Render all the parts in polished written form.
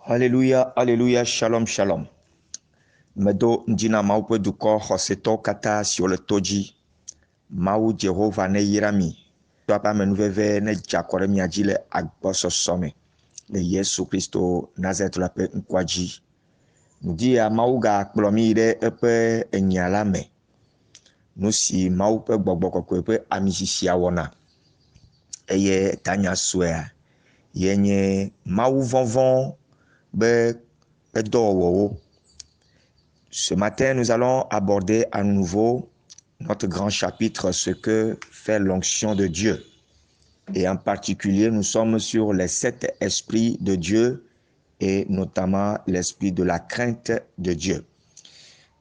Alléluia, alléluia, shalom, shalom. Medo ndina mau pe dukɔ xɔsetɔwo katã siwo le to dzi. Mawu Jehova ne yra mi. To ƒe amenuveve ne dze akɔ ɖe mia dzi le agbɔsɔsɔ me. Le Yesu Kristo Nazaret la ƒe ŋkua dzi. Nudia Mawu gakplɔ mi ɖe eƒe enya la me. Nu si Mawu ƒe gbɔgbɔ kɔkɔe ƒe amisisia wɔna. Eye tanya sɔea yenye Mawu vɔvɔ be edɔwɔwɔwo. Ce matin, nous allons aborder à nouveau notre grand chapitre, ce que fait l'onction de Dieu. Et en particulier, nous sommes sur les 7 esprits de Dieu et notamment l'esprit de la crainte de Dieu.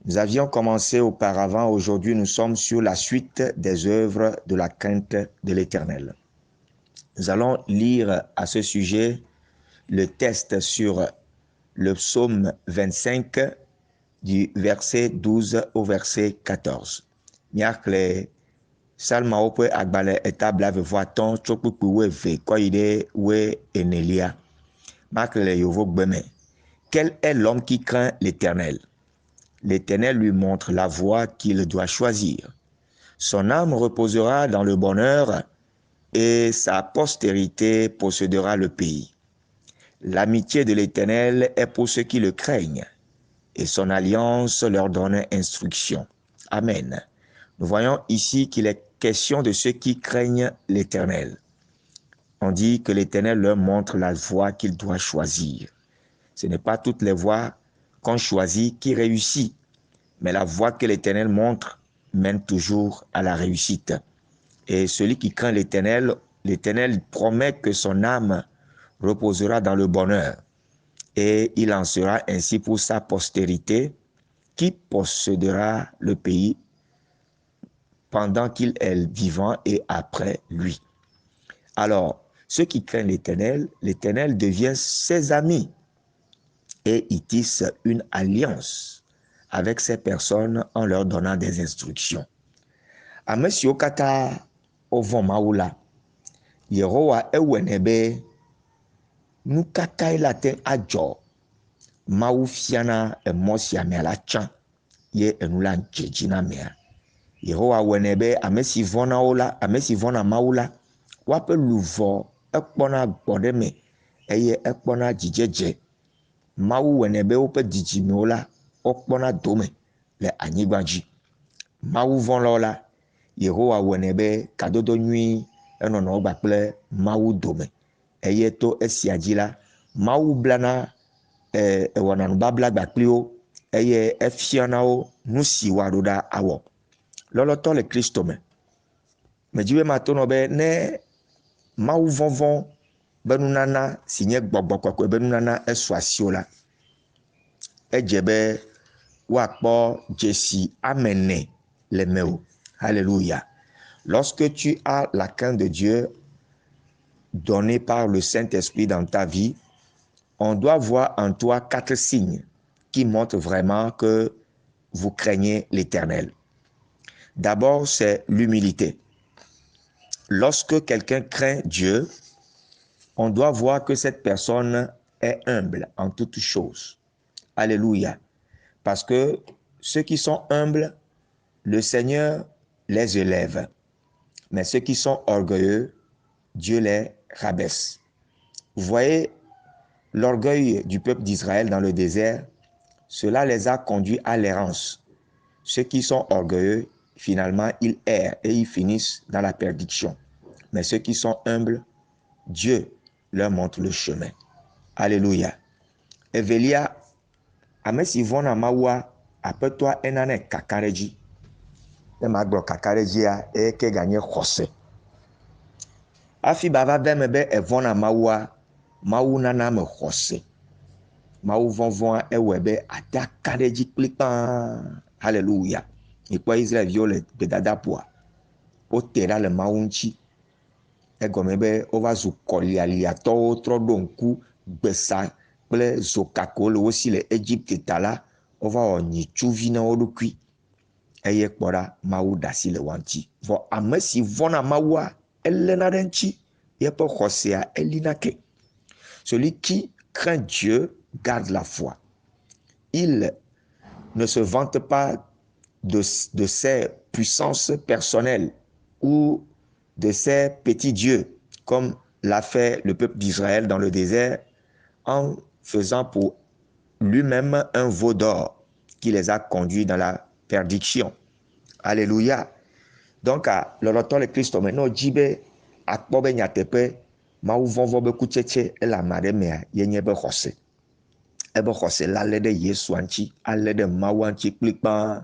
Nous avions commencé auparavant, aujourd'hui nous sommes sur la suite des œuvres de la crainte de l'Éternel. Nous allons lire à ce sujet le texte sur le psaume 25 du verset 12 au verset 14. Miakle salma ope agbale etabla vevoaton tsokpukpu weve koide we enelia. Makle yovo gbeme. Quel est l'homme qui craint l'Éternel? L'Éternel lui montre la voie qu'il doit choisir. Son âme reposera dans le bonheur et sa postérité possédera le pays. L'amitié de l'Éternel est pour ceux qui le craignent, et son alliance leur donne instruction. Amen. Nous voyons ici qu'il est question de ceux qui craignent l'Éternel. On dit que l'Éternel leur montre la voie qu'ils doivent choisir. Ce n'est pas toutes les voies qu'on choisit qui réussit, mais la voie que l'Éternel montre mène toujours à la réussite. Et celui qui craint l'Éternel, l'Éternel promet que son âme reposera dans le bonheur. Et il en sera ainsi pour sa postérité qui possédera le pays pendant qu'il est vivant et après lui. Alors, ceux qui craignent l'Éternel devient ses amis et ils tissent une alliance avec ces personnes en leur donnant des instructions. Amesio kata ovon maula Yehowa ewenebe nu kakae la te adzɔ Mawu fiana emɔ sia me la tsã ye enu la dzedzi na mea. Yehowa wɔnɛ be ame si vɔna Mawu la woaƒe luʋɔ ekpɔna gbɔ ɖe me eye ekpɔna dzidzedze. Mawu wɔnɛ be woƒe dzidzimewo la wokpɔna dome le anyigba dzi. Mawu vɔlawo la Yehowa wɔnɛ be kadodo nyui enɔnɔ gbakple Mawu dome. Eye to esia dzi la, Mawu blana wɔna nubabla gbakpliwo eye efiana wo nu si woaɖo ɖa awɔ. Lɔlɔtɔ le Kristo me. Medzi be matonɔ be ne Mawu vɔvɔ be nunana si nye gbɔgbɔ kɔkɔe be nunana esɔ asiwo la, edze be woakpɔ dzesi amene le mewò. Alléluia. Lorsque tu as la crainte de Dieu donné par le Saint-Esprit dans ta vie, on doit voir en toi 4 signes qui montrent vraiment que vous craignez l'Éternel. D'abord, c'est l'humilité. Lorsque quelqu'un craint Dieu, on doit voir que cette personne est humble en toutes choses. Alléluia. Parce que ceux qui sont humbles, le Seigneur les élève. Mais ceux qui sont orgueilleux, Dieu les rabaisse. Vous voyez, l'orgueil du peuple d'Israël dans le désert, cela les a conduits à l'errance. Ceux qui sont orgueilleux, finalement, ils errent et ils finissent dans la perdition. Mais ceux qui sont humbles, Dieu leur montre le chemin. Alléluia. Evelia, amesi vona mawa, apetwa enane kakareji. Emagbo kakarejia eke ganye khose. Afi baba beme be evona mawa, Mawu nana me xɔse. Mawu vɔvɔa ewe be adaka ɖe dzi kplikpã. Hallelujah. Mikpɔ Israelviwo le gbedadaƒoa. Wote ɖa le Mawu ŋuti. Egɔme be wova zu kɔlialiatɔwo trɔ ɖo ŋku gbesa kple zokako le wosi le Egypte ta la, wova wɔ nyitsuvi na wo ɖokui. Eye kpɔ ɖa Mawu ɖe asi le wa ŋuti. Vɔ ame si vɔna Mawua, elena ɖe ŋuti. Yeƒe xɔsea elina ke. Celui qui craint Dieu garde la foi. Il ne se vante pas de ses puissances personnelles ou de ses petits dieux, comme l'a fait le peuple d'Israël dans le désert en faisant pour lui-même un veau d'or qui les a conduits dans la perdition. Alléluia. Donc, lɔlɔtɔ le Kristo me n'o dzi be akpɔ be nyateƒe Mawu vɔvɔ be kutsetse ele ame aɖe mea yenye be xɔse. Ebe xɔse la lé ɖe Yesua ŋuti, alé ɖe Mawua ŋuti kplikpaa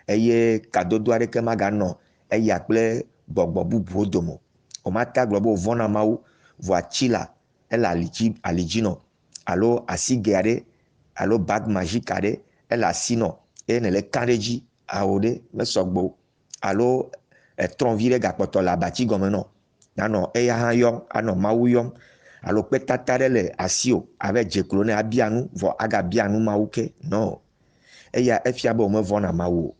eye kadodo aɖeke maganɔ eya kple gbɔgbɔ bubuwo dome. O mate agblɔ be wòvɔ̃ na Mawu vɔ atsi la ele ali dzi nɔ alo asigɛ aɖe alo bague magique aɖe ele asi nɔ eye ne le ka ɖe dzi awo ɖe mesɔgbɔ o alo trɔ̃vi ɖe gakpɔtɔ le abati gɔme nɔ nanɔ eya hã yɔm anɔ Mawu yɔm alo kpetata ɖe le asi o ave dze klo ne abia nu vɔ agabia nu Mawu ke non eya efia be wòmevɔ̃ na Mawu o.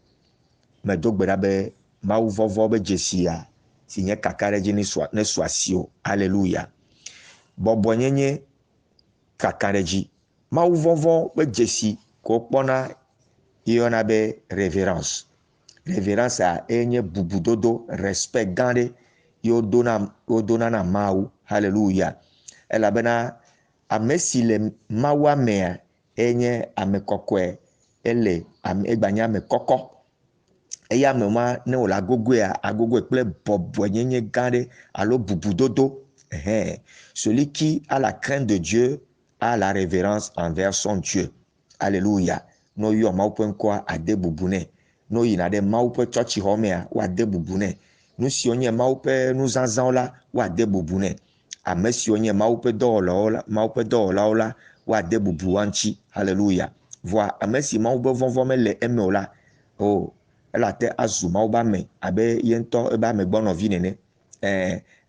Medo gbe ɖa be Mawu vɔvɔ be dzesia si nye kakaɖedzi ne su asi o. Alléluia. Bɔbɔnyenye kakaɖedzi. Mawu vɔvɔ be dzesi ko kpɔna yɔna be révérence. Révérence enye bubudodo respect gã ɖe wodona na Mawu. Alléluia. Elabena ame si le Mawua mea enye ame kɔkɔe egbanye ame kɔkɔ. Eya ame ma ne wòle agogoe kple bɔbɔnyenye gã ɖe alo bubudodo. Celui qui a la crainte de Dieu a la révérence envers son Dieu. Alléluia. No yɔ Mawu ƒe ŋkɔa ade bubu nɛ. No yina ɖe Mawu ƒe tsɔtsixɔmea woade bubu nɛ. Nu siwo nye Mawu ƒe nuzazãwo la woade bubu nɛ. Ame siwo nye Mawu ƒe dɔwɔlawo la woade bubu wa ŋuti. Alléluia. Voa ame si Mawu ƒe vɔvɔ mele eme o la, elate azu Mawu ƒe ame abe ye ŋutɔ ebe amegbɔnɔvi nene.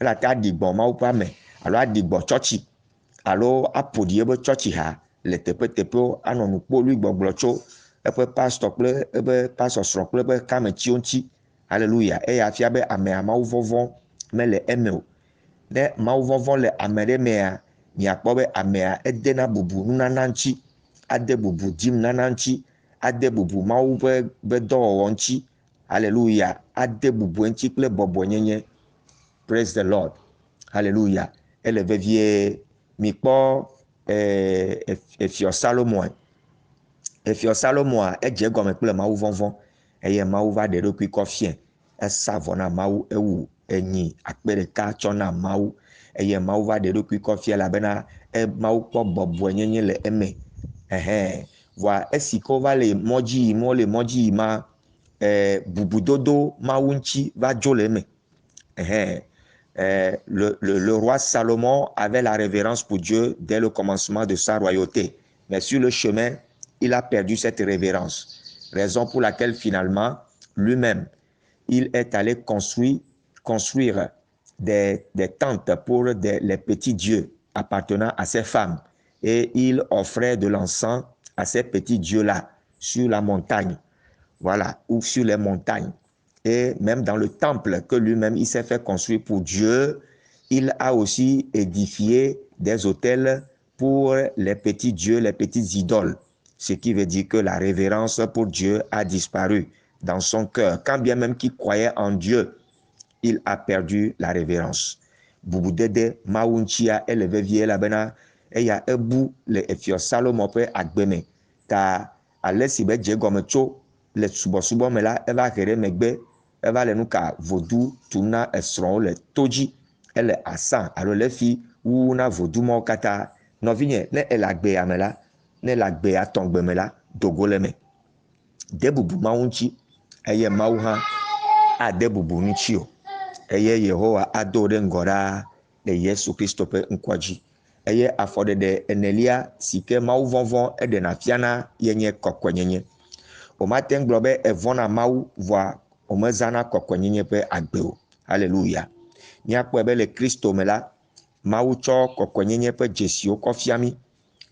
Elate aɖi gbɔ Mawu ƒe ame alo aɖi gbɔ tsɔtsi alo aƒoɖi ebe tsɔtsi ha le teƒeteƒewo anɔ nu kpolui gbɔgblɔ tso eƒe pastor kple ebe pasɔsrɔ̃ kple ebe kametsiwo ŋuti. Alléluia. Eya fia be amea Mawu vɔvɔ mele eme o. Ne Mawu vɔvɔ le ame ɖe mea miakpɔ be amea edena bubu nunana ŋuti, ade bubu dim nana ŋuti, ade bubu Mawu ƒe dɔwɔwɔ ŋuti. Alléluia. Ade bubu ŋuti kple bɔbɔnyenye. Praise the Lord. Alléluia. Ele vevie mikpɔ Efiɔ Salomoa. Efiɔ Salomoa edze egɔme kple Mawu vɔvɔ eye Mawu va ɖe eɖokui kɔ fiɛ. Esa vɔ na Mawu ewu enyi 1,000 tsɔ na Mawu eye Mawu va ɖe eɖokui kɔ fiɛ elabena Mawu kpɔ bɔbɔnyenye le eme. Voa esi ke wova le mɔdzi yim bubudodo Mawu ŋuti va dzo le eme. Le roi Salomon avait la révérence pour Dieu dès le commencement de sa royauté. Mais sur le chemin, il a perdu cette révérence. Raison pour laquelle finalement, lui-même, il est allé construire des tentes pour les petits dieux appartenant à ses femmes. Et il offrait de l'encens à ces petits dieux-là sur la montagne. Voilà, ou sur les montagnes. Et même dans le temple que lui-même il s'est fait construire pour Dieu, il a aussi édifié des autels pour les petits dieux, les petites idoles. Ce qui veut dire que la révérence pour Dieu a disparu dans son cœur. Quand bien même qu'il croyait en Dieu, il a perdu la révérence. Bubudede maunchia eleve vie la bena eya ebu le Efiɔ Salomo ƒe agbeme ta ale si be dze gɔme tso le subɔsubɔ me la eva he ɖe megbe eva le nu ka vodu tum na esrɔ̃wo le to dzi ele asa alo le fi wu na vodu mawo katã. Nɔvinye ne ele agbea me la, ne le agbea tɔŋgbe me la, dogo le me. De bubu Mawu ŋuti eye Mawu hã ade bubu ŋuti o. Eye Yehowa ado ɖe ŋgɔ ɖaa le Yesu Kristo ƒe ŋkɔ dzi. Eye afɔɖeɖe enelia si ke Mawu vɔvɔ eɖena fia na yenye kɔkɔenyenye. Womate ŋu gblɔ be evɔ̃na Mawu vɔa womezãna kɔkɔenyenye ƒe agbe o. Alléluia. Míakpɔe be le Kristo me la, Mawu tsɔ kɔkɔenyenye ƒe dzesiwo kɔ fia mí.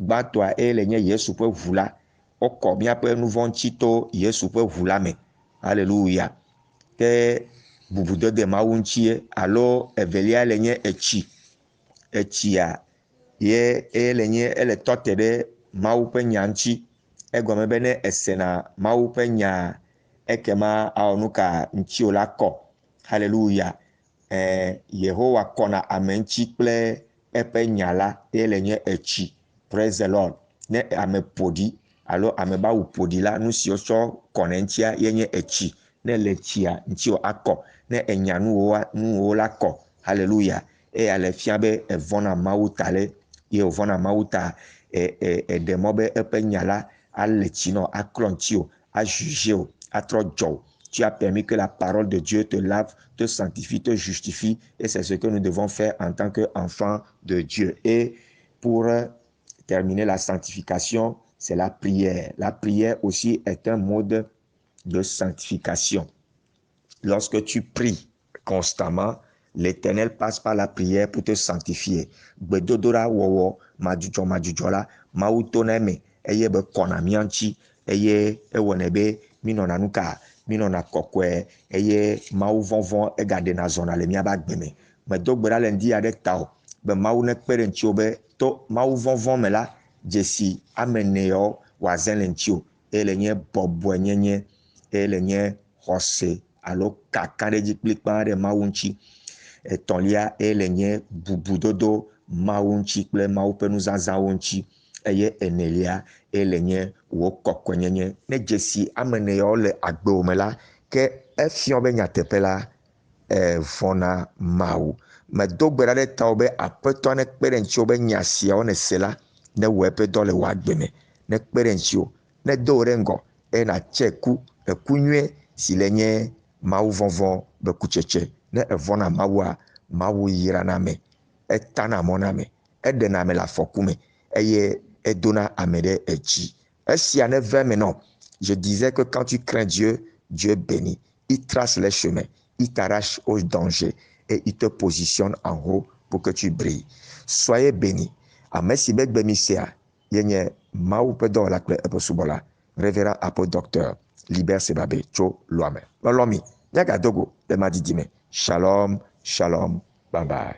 Gbãtɔa le nye Yesu ƒe ʋu la. Wokɔ míaƒe nu vɔ̃ ŋuti to Yesu ƒe ʋu la me. Alléluia. Ke bubudode Mawu ŋutie alo evelia le nye etsi. Etsia ye ele nye ele tɔte ɖe Mawu ƒe nya ŋuti egɔme be ne esena Mawu ƒe nya ekema awɔ nu ka ŋuti la kɔ. Hallelujah. Yehowa kɔna ame ŋuti kple eƒe nya la ele nye etsi. Praise the Lord. Ne ame ƒoɖi alo ame ba wu ƒoɖi la nu si wotsɔ kɔnɛ ŋutia ye nye etsi. Ne le tsia ŋuti akɔ. Ne enya nuwo la kɔ. Hallelujah. Eya le fia be evɔna Mawu ta le ye wòvɔna Mawu ta eɖe mɔ be eƒe nya la ale tsi nɔ aklɔ ŋuti o, ajuge o, atrɔ dzɔ o. Tu as permis que la parole de Dieu te lave, te sanctifie, te justifie. Et c'est ce que nous devons faire en tant qu'enfants de Dieu. Et pour terminer la sanctification, c'est la prière. La prière aussi est un mode de sanctification. Lorsque tu pries constamment, l'Éternel passe par la prière pour te sanctifier. Gbedodora wowo madzudzɔ la, Mawu tona eme eye be kɔna mía ŋuti eye ewɔnɛ be minɔna nu ka minɔna kɔkɔe eye Mawu vɔvɔ egaɖena zɔna le míabe agbe me. Medo gbe ɖa le ŋdi aɖe ta o be Mawu nekpe ɖe ŋuti be to Mawu vɔvɔ me la dzesi ame ene yawo wòazẽ le ŋuti o. Ele nye bɔbɔe nyenye, ele nye xɔse alo kaka ɖe dzi kplikpã ɖe Mawu ŋuti. Etɔ̃lia ele nye bubudodo Mawu ŋuti kple Mawu ƒe nuzazãwo ŋuti eye enelia ele nye wò kɔkɔenyenye. Ne dzesi ame ene yawo le agbewo me la ke efiɔ be nyateƒe la vɔna Mawu. Medo gbe ɖa ɖe tawò be aƒetɔ ne kpe ɖe ŋuti be nya siawo ne se la ne wɔ eƒe dɔ le wò agbe me. Ne kpe ɖe ŋuti ne do wo ɖe ŋgɔ eye nàtse ku nyuie si le nye Mawu vɔvɔ be kutsetse. Ne evɔna Mawua, Mawu yirana ame, etana mɔ na ame, eɖena ame le afɔku me eye edona ame ɖe edzi. Esia ne va maintenant, je disais que quand tu crains Dieu, Dieu bénit. Il trace les chemins, il t'arrache au danger et il te positionne en haut pour que tu brilles. Soyez bénis. Ame si be gbemisia yenye Mawu ƒe dɔwɔla kple eƒe subɔla, révérend apôtre docteur Libert Sebabe tso Loame. Lɔlɔmi, nyagadogo le madidime. Shalom, shalom, bye bye.